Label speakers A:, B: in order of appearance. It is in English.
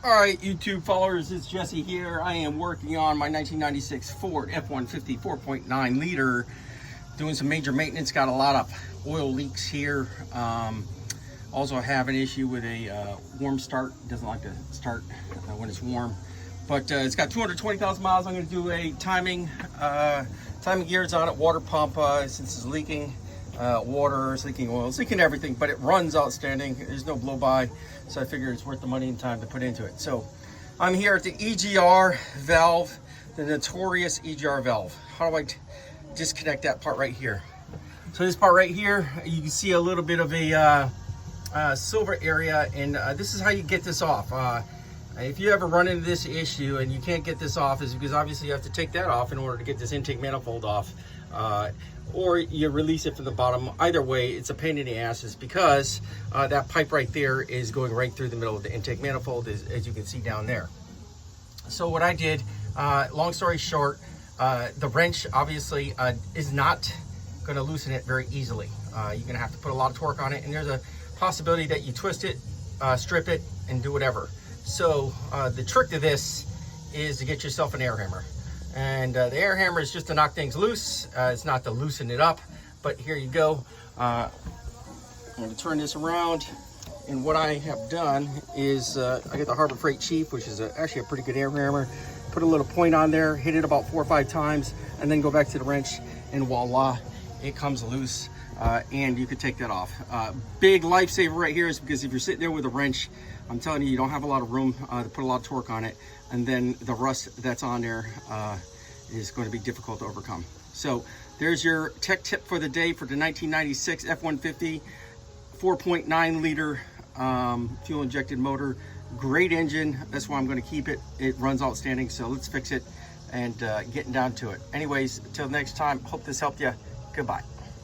A: All right, YouTube followers, it's Jesse here. I am working on my 1996 Ford F-150 4.9 liter, doing some major maintenance. Got a lot of oil leaks here. Also have an issue with a warm start. It doesn't like to start when it's warm. But it's got 220,000 miles. I'm going to do a timing gears on it, water pump, since it's leaking. Water, it's leaking oil, it's leaking everything, but it runs outstanding. There's no blow by, so I figure it's worth the money and time to put into it. So I'm here at the EGR valve, the notorious EGR valve. How do I disconnect that part right here? So this part right here, you can see a little bit of a silver area, and this is how you get this off. If you ever run into this issue and you can't get this off, is because obviously you have to take that off in order to get this intake manifold off, or you release it from the bottom. Either way, it's a pain in the ass, is because that pipe right there is going right through the middle of the intake manifold, as you can see down there. So what I did, long story short, the wrench obviously is not going to loosen it very easily. You're going to have to put a lot of torque on it, and there's a possibility that you twist it, strip it, and do whatever. So the trick to this is to get yourself an air hammer. And the air hammer is just to knock things loose. It's not to loosen it up, but here you go. I'm going to turn this around, and what I have done is I get the Harbor Freight Chief, which is actually a pretty good air hammer. Put a little point on there, hit it about 4 or 5 times, and then go back to the wrench, and voila, it comes loose. And you could take that off. Big lifesaver right here is because if you're sitting there with a wrench, I'm telling you, you don't have a lot of room to put a lot of torque on it, and then the rust that's on there is going to be difficult to overcome. So there's your tech tip for the day for the 1996 F-150 4.9 liter fuel injected motor. Great engine. That's why I'm going to keep it. It runs outstanding. So let's fix it and getting down to it. Anyways, until next time, hope this helped you. Goodbye.